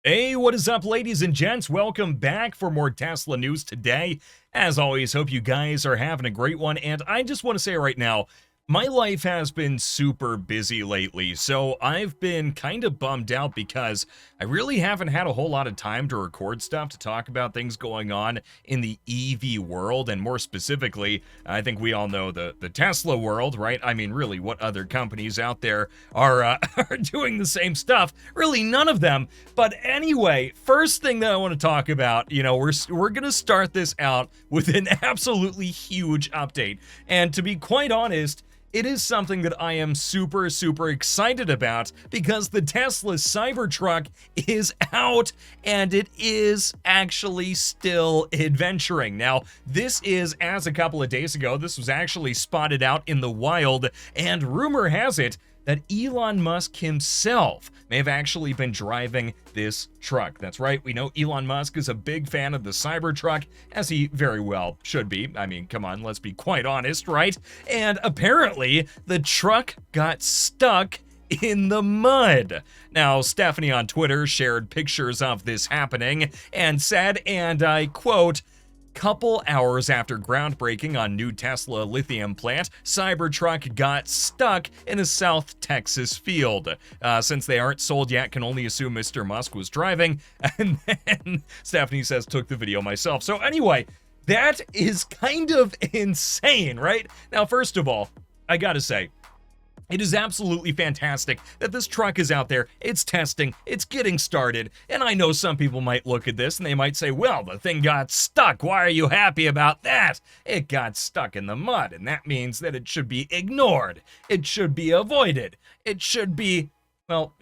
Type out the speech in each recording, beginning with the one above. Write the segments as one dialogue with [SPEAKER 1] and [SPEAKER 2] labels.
[SPEAKER 1] Hey, what is up, ladies and gents? Welcome back for more Tesla news today. As always, hope you guys are having a great one, and I just want to say right now, my life has been super busy lately, so I've been kind of bummed out because I really haven't had a whole lot of time to record stuff to talk about things going on in the EV world, and more specifically, I think we all know the Tesla world, right? I mean, really, what other companies out there are, are doing the same stuff? Really, none of them. But anyway, first thing that I want to talk about, we're going to start this out with an absolutely huge update, and to be quite honest, it is something that I am super excited about because the Tesla Cybertruck is out and it is actually still adventuring. Now, this is, as a couple of days ago, this was actually spotted out in the wild, and rumor has it that Elon Musk himself may have actually been driving this truck. That's right, we know Elon Musk is a big fan of the Cybertruck, as he very well should be. I mean, come on, let's be quite honest, right? And apparently, the truck got stuck in the mud. Now, Stephanie on Twitter shared pictures of this happening and said, and I quote, "Couple hours after groundbreaking on new Tesla lithium plant, Cybertruck got stuck in a South Texas field. Since they aren't sold yet, can only assume Mr. Musk was driving." And then Stephanie says, "Took the video myself." So anyway, that is kind of insane, right? Now, first of all, I gotta say, it is absolutely fantastic that this truck is out there, it's testing, it's getting started, and I know some people might look at this and they might say, well, the thing got stuck, why are you happy about that? It got stuck in the mud, and that means that it should be ignored, it should be avoided, it should be, well,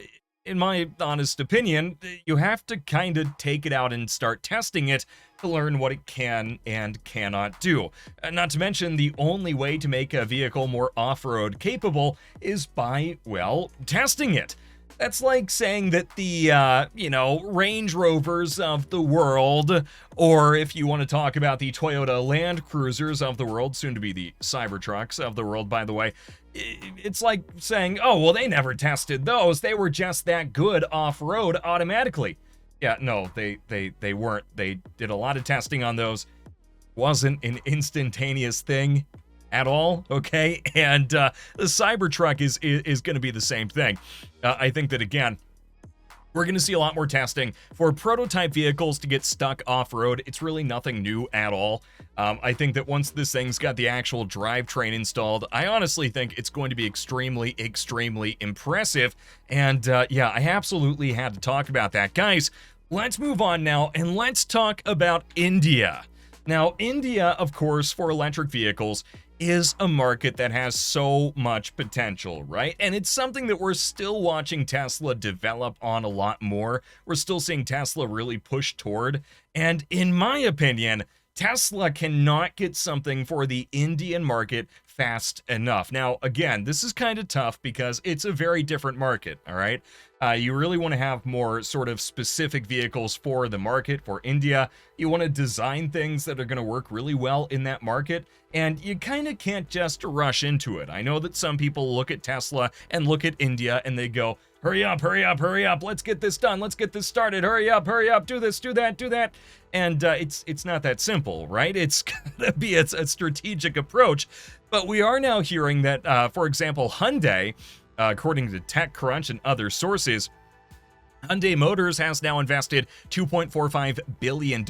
[SPEAKER 1] in my honest opinion, you have to kind of take it out and start testing it to learn what it can and cannot do. Not to mention, the only way to make a vehicle more off-road capable is by, well, testing it. That's like saying that the, Range Rovers of the world, or if you want to talk about the Toyota Land Cruisers of the world, soon to be the Cybertrucks of the world, by the way, it's like saying, oh, well, they never tested those. They were just that good off-road automatically. Yeah, no, they weren't. They did a lot of testing on those. Wasn't an instantaneous thing at all, okay? And the Cybertruck is going to be the same thing. I think that, again, we're going to see a lot more testing. For prototype vehicles to get stuck off-road, it's really nothing new at all. I think that once this thing's got the actual drivetrain installed, I honestly think it's going to be extremely impressive. And yeah, I absolutely had to talk about that. Guys, let's move on now, and let's talk about India. Now, India, of course, for electric vehicles, is a market that has so much potential, right? And it's something that we're still watching Tesla develop on a lot more. We're still seeing Tesla really push toward. And in my opinion, Tesla cannot get something for the Indian market fast enough. Now, again, this is kind of tough because it's a very different market, all right? You really want to have more sort of specific vehicles for the market, for India. You want to design things that are going to work really well in that market, and you kind of can't just rush into it. I know that some people look at Tesla and look at India and they go, hurry up, let's get this done, let's get this started, hurry up, do this, do that. And it's not that simple, right? It's gonna be a strategic approach. But we are now hearing that, for example, Hyundai, according to TechCrunch and other sources, Hyundai Motors has now invested $2.45 billion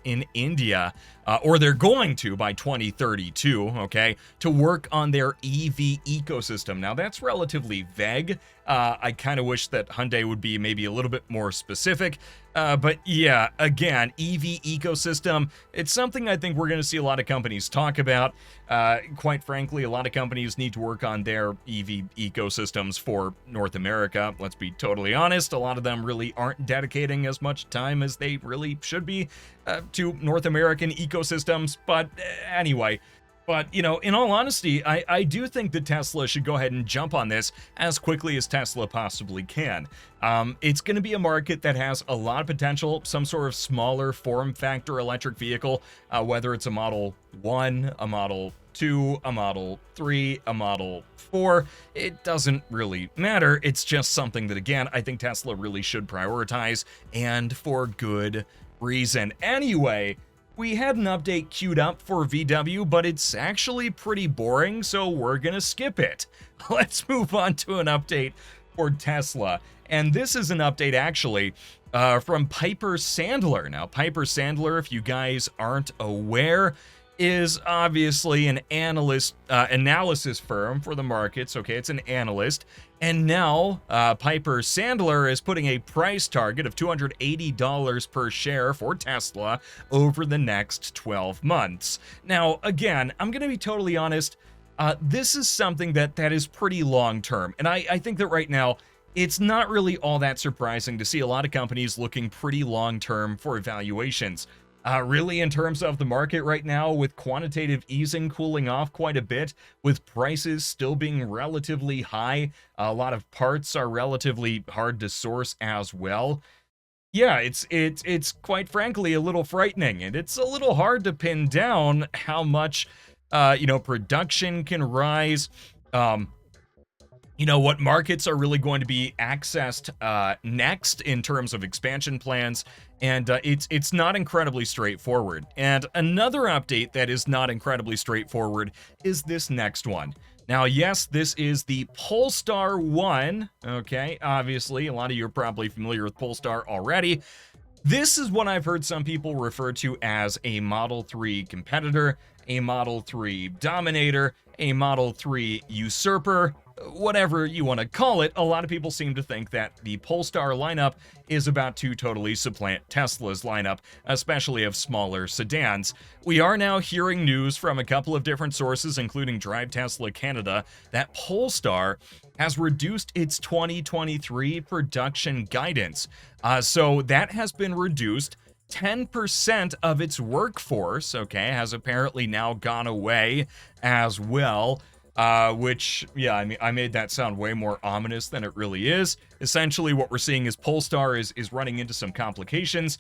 [SPEAKER 1] in India, or they're going to by 2032, okay, to work on their EV ecosystem. Now, that's relatively vague. I kind of wish that Hyundai would be maybe a little bit more specific. But yeah, again, EV ecosystem, it's something I think we're going to see a lot of companies talk about. Quite frankly, a lot of companies need to work on their EV ecosystems for North America. Let's be totally honest, a lot of them really aren't dedicating as much time as they really should be to North American ecosystems. But anyway, but, in all honesty, I do think that Tesla should go ahead and jump on this as quickly as Tesla possibly can. It's going to be a market that has a lot of potential, some sort of smaller form factor electric vehicle, whether it's a Model 1, a Model 2, a Model 3, a Model 4. It doesn't really matter. It's just something that, again, I think Tesla really should prioritize, and for good reason. Anyway, we had an update queued up for VW, but it's actually pretty boring, so we're gonna skip it. Let's move on to an update for Tesla. And this is an update actually from Piper Sandler. Now, Piper Sandler, if you guys aren't aware, is obviously an analysis firm for the markets. Okay, it's an analyst. And now Piper Sandler is putting a price target of $280 per share for Tesla over the next 12 months. Now, again, I'm going to be totally honest. This is something that is pretty long term. And I think that right now, it's not really all that surprising to see a lot of companies looking pretty long term for valuations. Really, in terms of the market right now, with quantitative easing cooling off quite a bit, with prices still being relatively high, a lot of parts are relatively hard to source as well. Yeah, it's quite frankly a little frightening, and it's a little hard to pin down how much production can rise. What markets are really going to be accessed next in terms of expansion plans, and it's not incredibly straightforward. And another update that is not incredibly straightforward is this next one. Now, yes, this is the Polestar 1, okay? Obviously, a lot of you are probably familiar with Polestar already. This is what I've heard some people refer to as a Model 3 competitor, a Model 3 dominator, a Model 3 usurper, whatever you want to call it. A lot of people seem to think that the Polestar lineup is about to totally supplant Tesla's lineup, especially of smaller sedans. We are now hearing news from a couple of different sources, including Drive Tesla Canada, that Polestar has reduced its 2023 production guidance. So that has been reduced. 10% of its workforce, okay, has apparently now gone away as well. Which, yeah, I mean, I made that sound way more ominous than it really is. Essentially, what we're seeing is Polestar is running into some complications,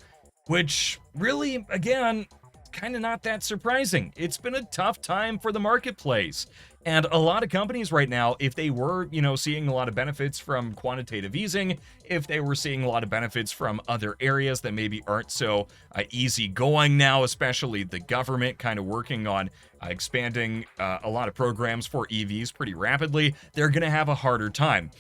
[SPEAKER 1] which really, again, kind of not that surprising. It's been a tough time for the marketplace. And a lot of companies right now, if they were, seeing a lot of benefits from quantitative easing, if they were seeing a lot of benefits from other areas that maybe aren't so easy going now, especially the government kind of working on expanding a lot of programs for EVs pretty rapidly, they're going to have a harder time.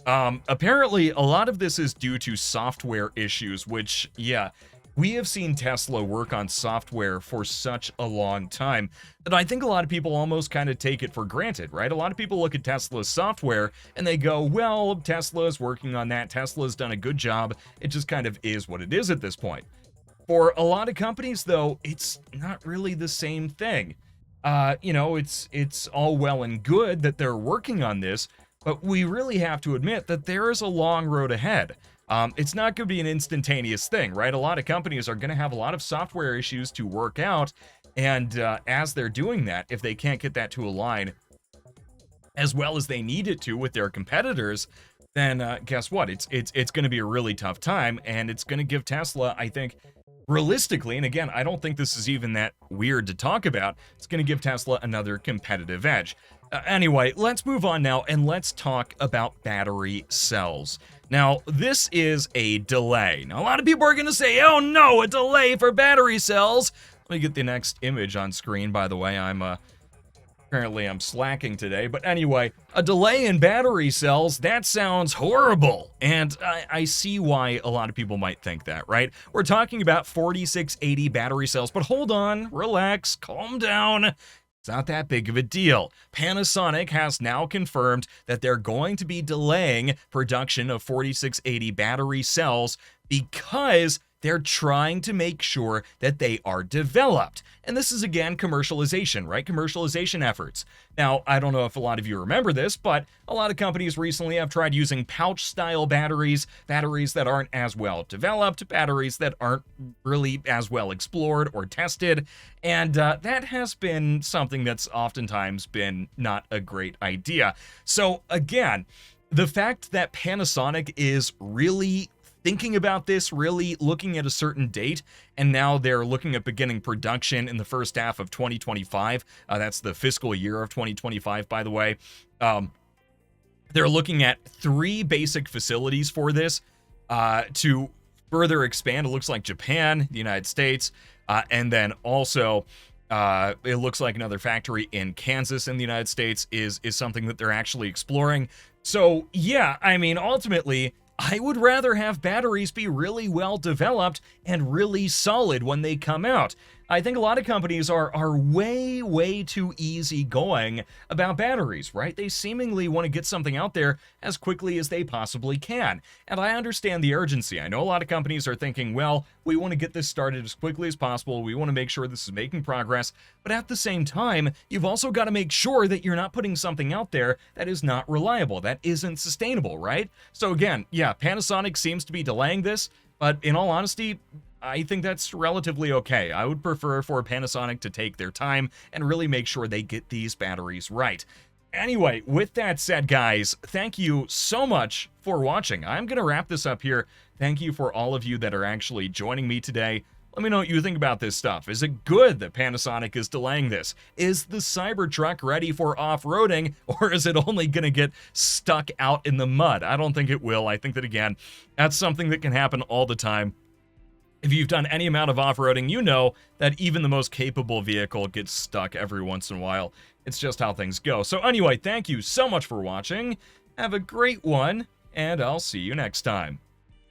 [SPEAKER 1] Apparently, a lot of this is due to software issues, which, yeah, we have seen Tesla work on software for such a long time that I think a lot of people almost kind of take it for granted, right? A lot of people look at Tesla's software and they go, well, Tesla's working on that. Tesla's done a good job. It just kind of is what it is at this point. For a lot of companies, though, it's not really the same thing. It's all well and good that they're working on this, but we really have to admit that there is a long road ahead. It's not going to be an instantaneous thing, right? A lot of companies are going to have a lot of software issues to work out, and as they're doing that, if they can't get that to align as well as they need it to with their competitors, then guess what? It's going to be a really tough time, and it's going to give Tesla, I think, realistically, and again, I don't think this is even that weird to talk about, it's going to give Tesla another competitive edge. Anyway, let's move on now, and let's talk about battery cells. Now, this is a delay. Now, a lot of people are going to say, oh no, a delay for battery cells. Let me get the next image on screen, by the way. Apparently I'm slacking today, but anyway, a delay in battery cells, that sounds horrible. And I see why a lot of people might think that, right? We're talking about 4680 battery cells, but hold on, relax, calm down. It's not that big of a deal. Panasonic has now confirmed that they're going to be delaying production of 4680 battery cells because they're trying to make sure that they are developed. And this is, again, commercialization, right? Commercialization efforts. Now, I don't know if a lot of you remember this, but a lot of companies recently have tried using pouch-style batteries, batteries that aren't as well developed, batteries that aren't really as well explored or tested, and that has been something that's oftentimes been not a great idea. So, again, the fact that Panasonic is really thinking about this, really looking at a certain date, and now they're looking at beginning production in the first half of 2025. That's the fiscal year of 2025, by the way. They're looking at 3 basic facilities for this to further expand. It looks like Japan, the United States, and then also it looks like another factory in Kansas in the United States is something that they're actually exploring. So yeah, I mean, ultimately, I would rather have batteries be really well developed and really solid when they come out. I think a lot of companies are way too easygoing about batteries, right? They seemingly want to get something out there as quickly as they possibly can. And I understand the urgency. I know a lot of companies are thinking, well, we want to get this started as quickly as possible. We want to make sure this is making progress. But at the same time, you've also got to make sure that you're not putting something out there that is not reliable, that isn't sustainable, right? So again, yeah, Panasonic seems to be delaying this, but in all honesty, I think that's relatively okay. I would prefer for Panasonic to take their time and really make sure they get these batteries right. Anyway, with that said, guys, thank you so much for watching. I'm going to wrap this up here. Thank you for all of you that are actually joining me today. Let me know what you think about this stuff. Is it good that Panasonic is delaying this? Is the Cybertruck ready for off-roading, or is it only going to get stuck out in the mud? I don't think it will. I think that, again, that's something that can happen all the time. If you've done any amount of off-roading, you know that even the most capable vehicle gets stuck every once in a while. It's just how things go. So anyway, thank you so much for watching. Have a great one, and I'll see you next time.